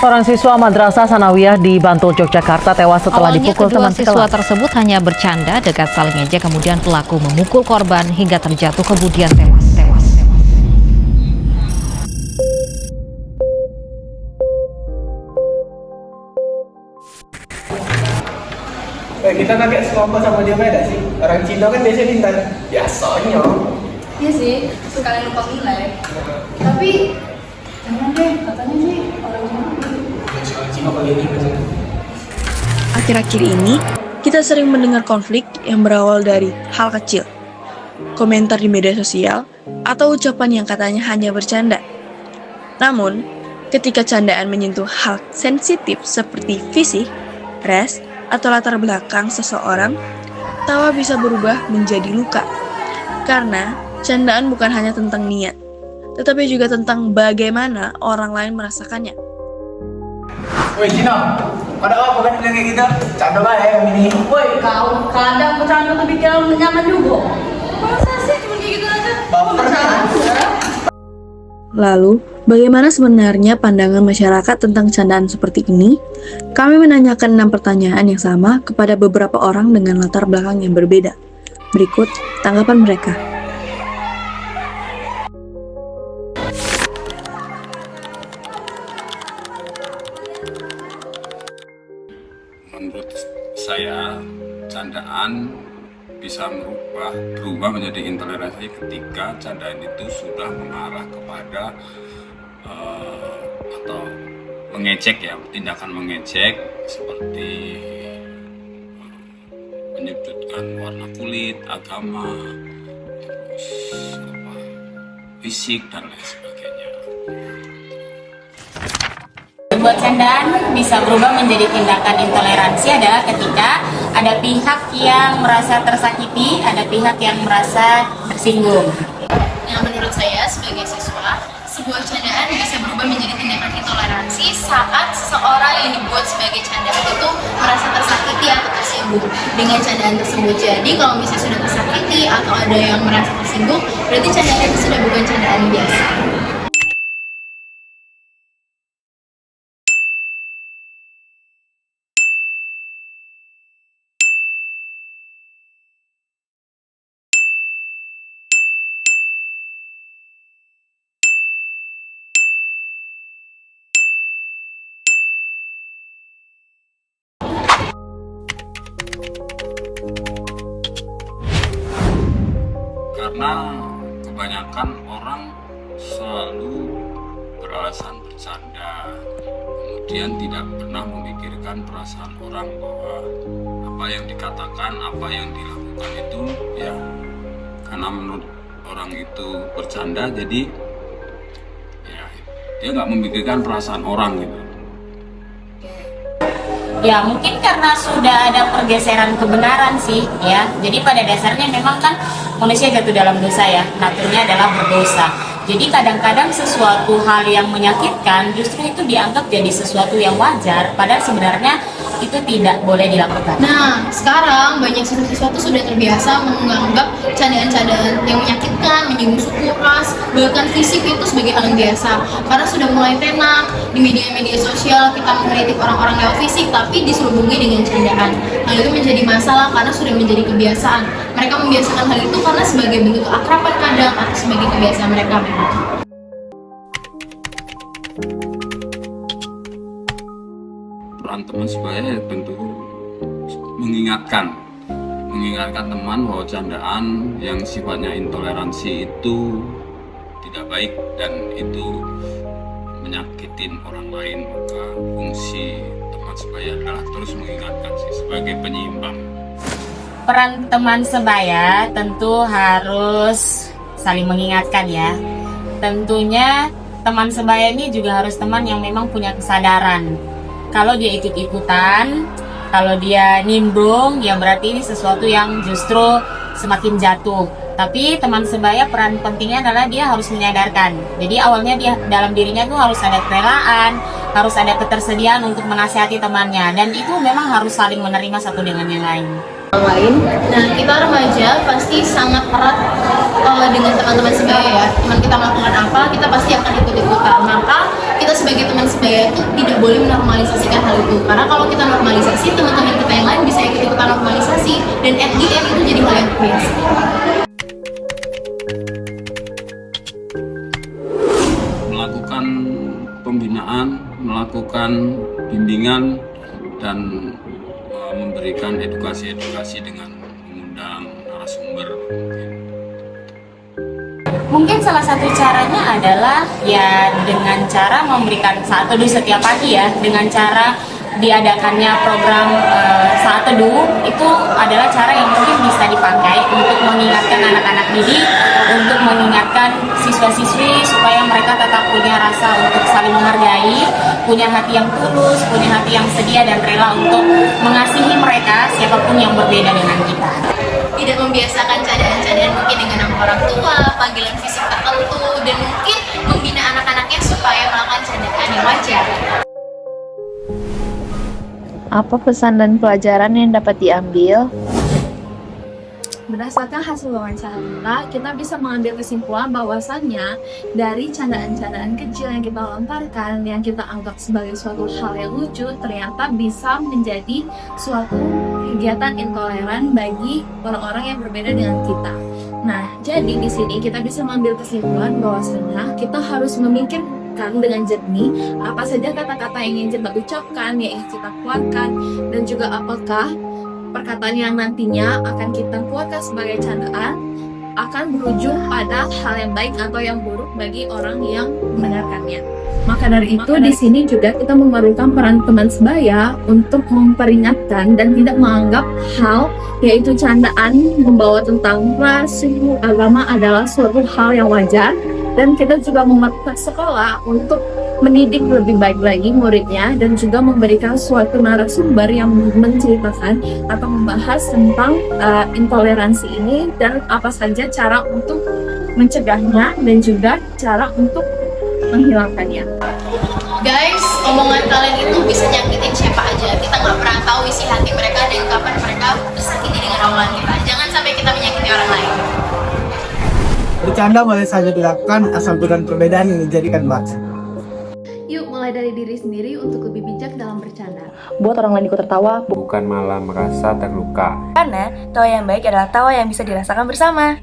Seorang siswa Madrasah Sanawiyah di Bantul, Yogyakarta tewas setelah Awalnya dipukul kedua teman siswa sekelas. tersebut hanya bercanda dekat saling ejek, kemudian pelaku memukul korban hingga terjatuh kemudian tewas. Kita kaget sekelompok sama dia beda sih. Orang Cina kan biasanya pintar. Biasanya. Iya sih, sekalian lupa nilai. Tapi jangan deh, katanya sih orang Cina. Orang Cina paling ini biasanya. Akhir-akhir ini, kita sering mendengar konflik yang berawal dari hal kecil, komentar di media sosial, atau ucapan yang katanya hanya bercanda. Namun, ketika candaan menyentuh hal sensitif seperti fisik, ras, atau latar belakang seseorang, tawa bisa berubah menjadi luka. Karena candaan bukan hanya tentang niat, tetapi juga tentang bagaimana orang lain merasakannya. Woi Cina, ada apa kan bilang kayak gitu? Canda baik yang ini. Woi, kau kadang bercanda tuh bikin nyaman juga. Masa sih cuma kayak gitu aja? Baper. Bercanda. Lalu, bagaimana sebenarnya pandangan masyarakat tentang candaan seperti ini? Kami menanyakan 6 pertanyaan yang sama kepada beberapa orang dengan latar belakang yang berbeda. Berikut tanggapan mereka. Menurut saya, candaan bisa berubah menjadi intoleransi ketika candaan itu sudah mengarah kepada atau mengejek ya, tindakan mengejek seperti menyudutkan warna kulit, agama, terus fisik dan lain sebagainya. Buat candaan bisa berubah menjadi tindakan intoleransi adalah ketika ada pihak yang merasa tersakiti, ada pihak yang merasa tersinggung. Nah, menurut saya sebagai siswa, sebuah candaan bisa berubah menjadi tindakan intoleransi saat seseorang yang dibuat sebagai candaan itu merasa tersakiti atau tersinggung dengan candaan tersebut. Jadi kalau misalnya sudah tersakiti atau ada yang merasa tersinggung, berarti candaan itu sudah bukan candaan biasa. Karena kebanyakan orang selalu beralasan bercanda, kemudian tidak pernah memikirkan perasaan orang bahwa apa yang dikatakan, apa yang dilakukan itu ya karena menurut orang itu bercanda, jadi ya dia nggak memikirkan perasaan orang gitu. Ya mungkin karena sudah ada pergeseran kebenaran sih ya. Jadi pada dasarnya memang kan manusia jatuh dalam dosa ya, naturnya adalah berdosa. Jadi kadang-kadang sesuatu hal yang menyakitkan justru itu dianggap jadi sesuatu yang wajar, padahal sebenarnya itu tidak boleh dilakukan. Nah, sekarang banyak siswa-siswa tuh sudah terbiasa menganggap candaan-candaan yang menyakitkan, menyinggung suku, ras, bahkan fisik itu sebagai hal yang biasa. Karena sudah mulai tenar di media-media sosial kita mengkritik orang-orang lewat fisik, tapi diselubungi dengan candaan. Hal itu menjadi masalah karena sudah menjadi kebiasaan. Mereka membiasakan hal itu karena sebagai bentuk keakraban kadang atau sebagai kebiasaan mereka. Peran teman sebaya tentu mengingatkan teman bahwa candaan yang sifatnya intoleransi itu tidak baik dan itu menyakitin orang lain. Maka fungsi teman sebaya adalah terus mengingatkan sih sebagai penyeimbang. Peran teman sebaya tentu harus saling mengingatkan ya. Tentunya teman sebaya ini juga harus teman yang memang punya kesadaran. Kalau dia ikut-ikutan, kalau dia nimbrung, ya berarti ini sesuatu yang justru semakin jatuh. Tapi teman sebaya peran pentingnya adalah dia harus menyadarkan. Jadi awalnya dia dalam dirinya tuh harus ada kerelaan, harus ada ketersediaan untuk menasihati temannya. Dan itu memang harus saling menerima satu dengan yang lain. Nah, kita remaja pasti sangat erat dengan teman-teman sebaya ya. Teman kita melakukan apa, kita pasti akan ikut-ikutan. Maka kita sebagai teman sebaya itu tidak boleh menormalisasikan hal itu, karena kalau kita normalisasi, teman-teman kita yang lain bisa ikut-ikutan normalisasi, dan at the end itu jadi hal yang biasa. Melakukan pembinaan, melakukan bimbingan, dan memberikan edukasi-edukasi dengan mengundang narasumber. Mungkin salah satu caranya adalah ya dengan cara memberikan saat teduh setiap pagi ya, dengan cara diadakannya program saat teduh itu adalah cara yang mungkin bisa dipakai untuk mengingatkan anak-anak didik, untuk mengingatkan siswa-siswi supaya mereka tetap punya rasa untuk saling menghargai, punya hati yang tulus, punya hati yang sedia dan rela untuk mengasihi mereka siapapun yang berbeda dengan kita. Tidak membiasakan candaan-candaan mungkin dengan nama orang tua, panggilan fisik tertentu, dan mungkin membina anak-anaknya supaya melakukan candaan yang wajar. Apa pesan dan pelajaran yang dapat diambil? Berdasarkan hasil wawancara kita bisa mengambil kesimpulan bahwasannya dari candaan-candaan kecil yang kita lontarkan, yang kita anggap sebagai suatu hal yang lucu, ternyata bisa menjadi suatu kegiatan intoleran bagi orang-orang yang berbeda dengan kita. Nah, jadi di sini kita bisa mengambil kesimpulan bahwasannya kita harus memikirkan dengan jernih apa saja kata-kata yang ingin kita ucapkan, yang ingin kita keluarkan, dan juga apakah perkataan yang nantinya akan kita keluarkan sebagai candaan akan berujung pada hal yang baik atau yang buruk bagi orang yang mendengarkannya. Maka dari itu di sini juga kita memerlukan peran teman sebaya untuk memperingatkan dan tidak menganggap hal yaitu candaan membawa tentang ras, suku, agama adalah suatu hal yang wajar, dan kita juga memerlukan sekolah untuk mendidik lebih baik lagi muridnya dan juga memberikan suatu narasumber yang menceritakan atau membahas tentang intoleransi ini dan apa saja cara untuk mencegahnya dan juga cara untuk menghilangkannya. Guys, omongan kalian itu bisa nyakitin siapa aja. Kita nggak pernah tahu isi hati mereka dan kapan mereka tersakiti dengan omongan kita. Jangan sampai kita menyakiti orang lain. Bercanda boleh saja dilakukan asal bukan perbedaan yang dijadikan bangsa. Yuk mulai dari diri sendiri untuk lebih bijak dalam bercanda. Buat orang lain ikut tertawa, bukan malah merasa terluka. Karena tawa yang baik adalah tawa yang bisa dirasakan bersama.